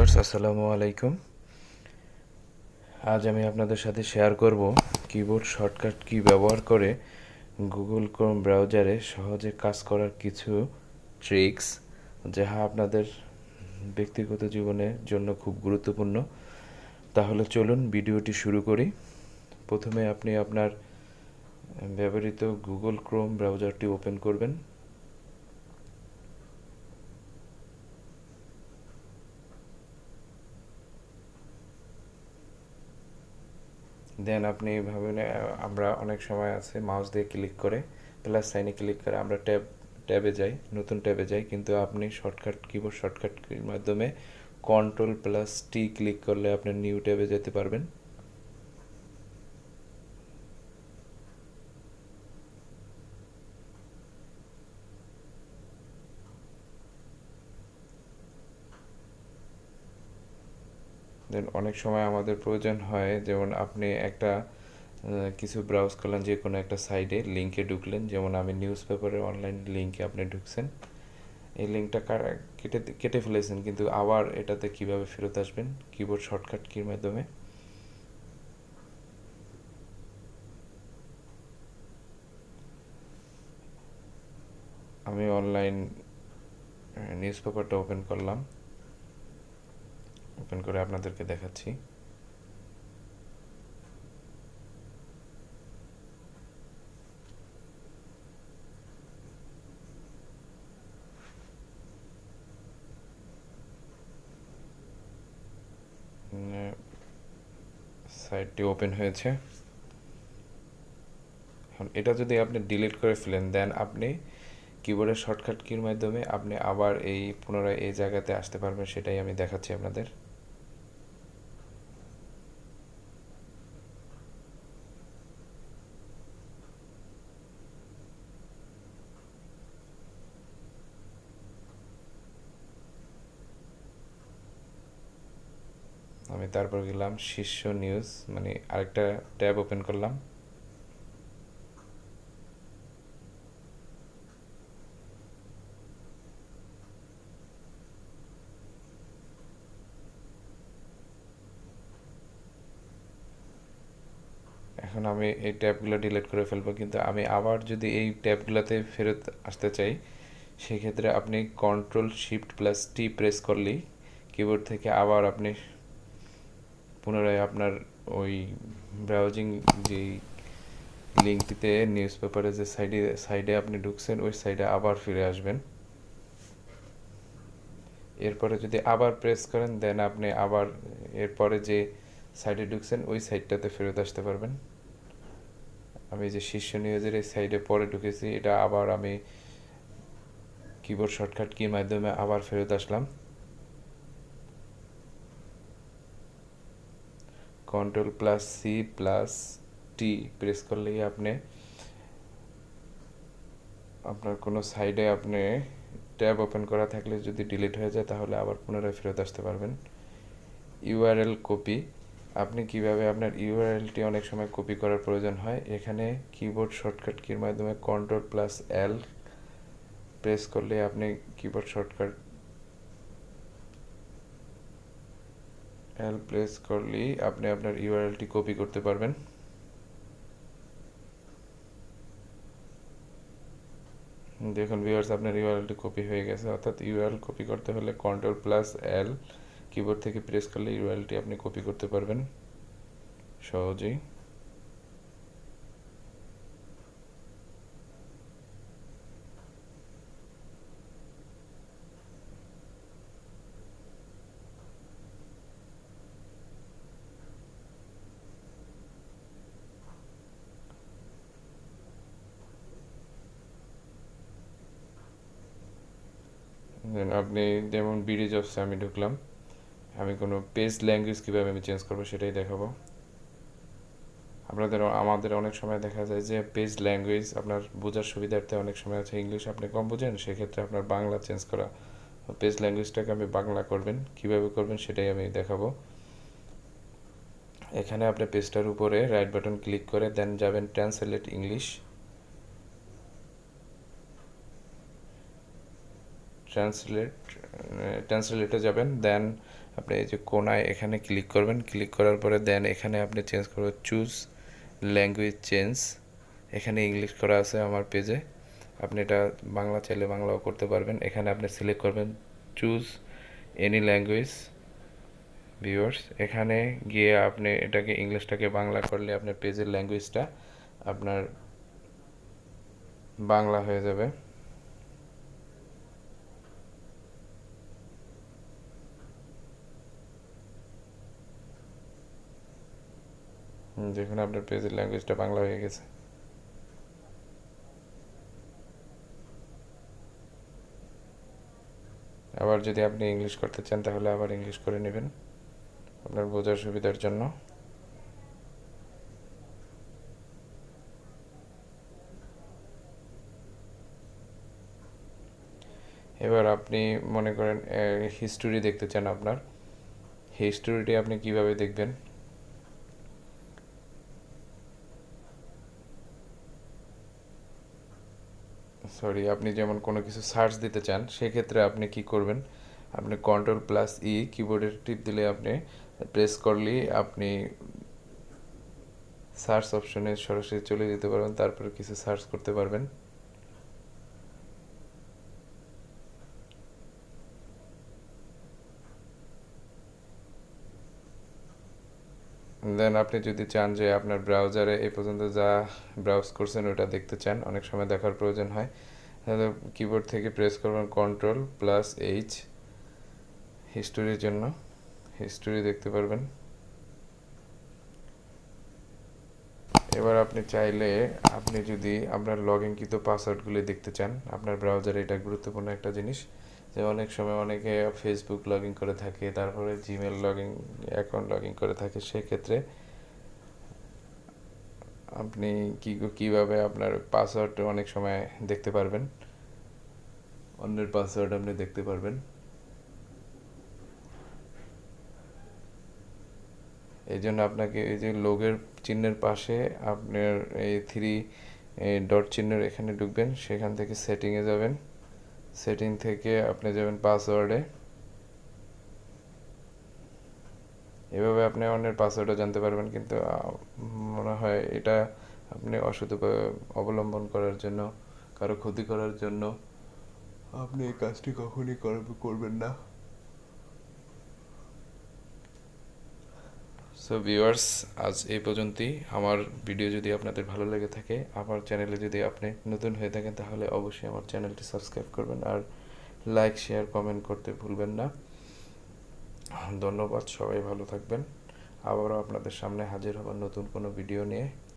Viewers, আসসালামু আলাইকুম। আজ আমি আপনাদের সাথে শেয়ার করব কিবোর্ড শর্টকাট কি ব্যবহার করে গুগল ক্রোম ব্রাউজারে সহজে কাজ করার কিছু ট্রিক্স, যাহা আপনাদের ব্যক্তিগত জীবনের জন্য খুব গুরুত্বপূর্ণ। তাহলে চলুন ভিডিওটি শুরু করি। প্রথমে আপনি আপনার ব্যবহৃত গুগল ক্রোম ব্রাউজারটি ওপেন করবেন। দেন আপনি ভাবেন, আমরা অনেক সময় আছে মাউস দিয়ে ক্লিক করে প্লাস সাইনে ক্লিক করে আমরা ট্যাবে যাই, নতুন ট্যাবে যাই, কিন্তু আপনি কিবোর্ড শর্টকাটের মাধ্যমে Ctrl+T ক্লিক করলে আপনি নিউ ট্যাবে যেতে পারবেন। দেন অনেক সময় আমাদের প্রয়োজন হয়, যেমন আপনি একটা কিছু ব্রাউজ করলেন, যে কোনো একটা সাইডে লিঙ্কে ঢুকলেন, যেমন আমি নিউজ পেপারের অনলাইন লিঙ্কে আপনি ঢুকছেন, এই লিঙ্কটা কেটে ফেলেছেন, কিন্তু আবার এটাতে কিভাবে ফেরত আসবেন কিবোর্ড শর্টকাট কির মাধ্যমে। আমি অনলাইন নিউজ পেপারটা ওপেন করলাম, ওপেন করে আপনাদেরকে দেখাচ্ছি। সাইটটি ওপেন হয়েছে। এখন এটা যদি আপনি ডিলিট করে ফেলেন, দেন আপনি কিবোর্ডের শর্টকাট কির মাধ্যমে আপনি আবার পুনরায় এই জায়গাতে আসতে পারবেন, সেটাই আমি দেখাচ্ছি আপনাদের। আমি তারপর গেলাম শীর্ষ নিউজ, মানে আরেকটা ট্যাব ওপেন করলাম। এখন আমি এই ট্যাবগুলো ডিলিট করে ফেলবো, কিন্তু আমি আবার যদি এই ট্যাবগুলোতে ফেরত আসতে চাই, সেক্ষেত্রে আপনি Ctrl+Shift+T প্রেস করলেই কিবোর্ড থেকে আবার আপনি পুনরায় আপনার ওই ব্রাউজিং যেই লিঙ্কটিতে নিউজ পেপারে যে সাইডে আপনি ঢুকছেন, ওই সাইডে আবার ফিরে আসবেন। এরপরে যদি আবার প্রেস করেন, দেন আপনি আবার এরপরে যে সাইডে ঢুকছেন ওই সাইডটাতে ফেরত আসতে পারবেন। আমি যে শীর্ষ নিউজের এই সাইডে পরে ঢুকেছি, এটা আবার আমি কিবোর্ড শর্টকাট কির মাধ্যমে আবার ফেরত আসলাম। Ctrl+C+T প্রেস করলেই আপনি আপনার কোনো সাইডে আপনি ট্যাব ওপেন করা থাকলে যদি ডিলিট হয়ে যায়, তাহলে আবার পুনরায় ফেরত আসতে পারবেন। ইউআরএল কপি, আপনি কিভাবে আপনার ইউআরএলটি অনেক সময় কপি করার প্রয়োজন হয়, এখানে কিবোর্ড শর্টকাট কির মাধ্যমে Ctrl+L প্রেস করলে আপনি কিবোর্ড শর্টকাট L প্রেস করলেই আপনি আপনার ইউআরএলটি কপি করতে পারবেন। দেখুন ভিউয়ার্স, আপনার ইউআরএলটি কপি হয়ে গেছে। অর্থাৎ ইউআরএল কপি করতে হলে Ctrl+L কিবোর্ড থেকে প্রেস করলে ইউআরএলটি আপনি কপি করতে পারবেন সহজেই। দেন আপনি যেমন বিডি জবসে আমি ঢুকলাম, আমি কোনো পেজ ল্যাঙ্গুয়েজ কীভাবে আমি চেঞ্জ করবো সেটাই দেখাবো আমাদের অনেক সময় দেখা যায় যে পেজ ল্যাঙ্গুয়েজ আপনার বোঝার সুবিধার্থে অনেক সময় আছে ইংলিশ আপনি কম বোঝেন, সেক্ষেত্রে আপনার বাংলা চেঞ্জ করা, পেজ ল্যাঙ্গুয়েজটাকে আমি বাংলা করবেন, কীভাবে করবেন সেটাই আমি দেখাবো। এখানে আপনি পেজটার উপরে রাইট বাটন ক্লিক করে দেন যাবেন ট্রান্সলেট ইংলিশ। ট্রান্সলেটে যাবেন, দেন আপনি এই যে কোনায় এখানে ক্লিক করবেন, ক্লিক করার পরে দেন এখানে আপনি চেঞ্জ করবেন চুজ ল্যাঙ্গুয়েজ চেঞ্জ। এখানে ইংলিশ করা আছে আমার পেজে, আপনি এটা বাংলা চাইলে বাংলাও করতে পারবেন। এখানে আপনি সিলেক্ট করবেন চুজ এনি ল্যাঙ্গুয়েজ ভিউয়ার্স। এখানে গিয়ে আপনি এটাকে ইংলিশটাকে বাংলা করলে আপনার পেজের ল্যাঙ্গুয়েজটা আপনার বাংলা হয়ে যাবে। দেখুন আপনার পেজের ল্যাঙ্গুয়েজটা বাংলা হয়ে গেছে। আবার যদি আপনি ইংলিশ করতে চান তাহলে আবার ইংলিশ করে নেবেন আপনার বোঝার সুবিধার জন্য। এবার আপনি মনে করেন হিস্টোরি দেখতে চান, আপনার হিস্টোরিটি আপনি কিভাবে দেখবেন? সরি, আপনি যেমন কোনো কিছু সার্চ দিতে চান সেক্ষেত্রে আপনি কি করবেন, আপনি Ctrl+E কিবোর্ডের টিপ দিলে আপনি প্রেস করলেই আপনি সার্চ অপশনে সরাসরি চলে যেতে পারবেন, তারপরে কিছু সার্চ করতে পারবেন। দেন আপনি যদি চান যে আপনার ব্রাউজারে এই পর্যন্ত যা ব্রাউজ করছেন ওটা দেখতে চান, অনেক সময় দেখার প্রয়োজন হয়, তাহলে কিবোর্ড থেকে প্রেস করবেন Ctrl+H হিস্টোরির জন্য, হিস্টোরি দেখতে পারবেন। এবার আপনি চাইলে আপনি যদি আপনার লগ ইনকৃত পাসওয়ার্ডগুলি দেখতে চান আপনার ব্রাউজারে, এটা গুরুত্বপূর্ণ একটা জিনিস যে অনেক সময় অনেকে ফেসবুক লগ ইন করে থাকে, তারপরে Gmail log in account log in করে থাকে, সেক্ষেত্রে আপনি কীভাবে আপনার পাসওয়ার্ড অনেক সময় দেখতে পারবেন, অন্যের পাসওয়ার্ড আপনি দেখতে পারবেন। এই জন্য আপনাকে এই যে লোগের চিহ্নের পাশে আপনার এই ডট চিহ্নের এখানে ঢুকবেন, সেখান থেকে সেটিংয়ে যাবেন, সেটিং থেকে আপনি যাবেন পাসওয়ার্ডে। এভাবে আপনি অন্যের পাসওয়ার্ডও জানতে পারবেন, কিন্তু মনে হয় এটা আপনি অসৎ অবলম্বন করার জন্য, কারো ক্ষতি করার জন্য আপনি এই কাজটি কখনই করবেন না। সো ভিউয়ার্স, আজ এই পর্যন্তই। আমার ভিডিও যদি আপনাদের ভালো লেগে থাকে, আমার চ্যানেলে যদি আপনি নতুন হয়ে থাকেন তাহলে অবশ্যই আমার চ্যানেলটি সাবস্ক্রাইব করবেন, আর লাইক শেয়ার কমেন্ট করতে ভুলবেন না। ধন্যবাদ, সবাই ভালো থাকবেন। আবারও আপনাদের সামনে হাজির হবার নতুন কোনো ভিডিও নিয়ে।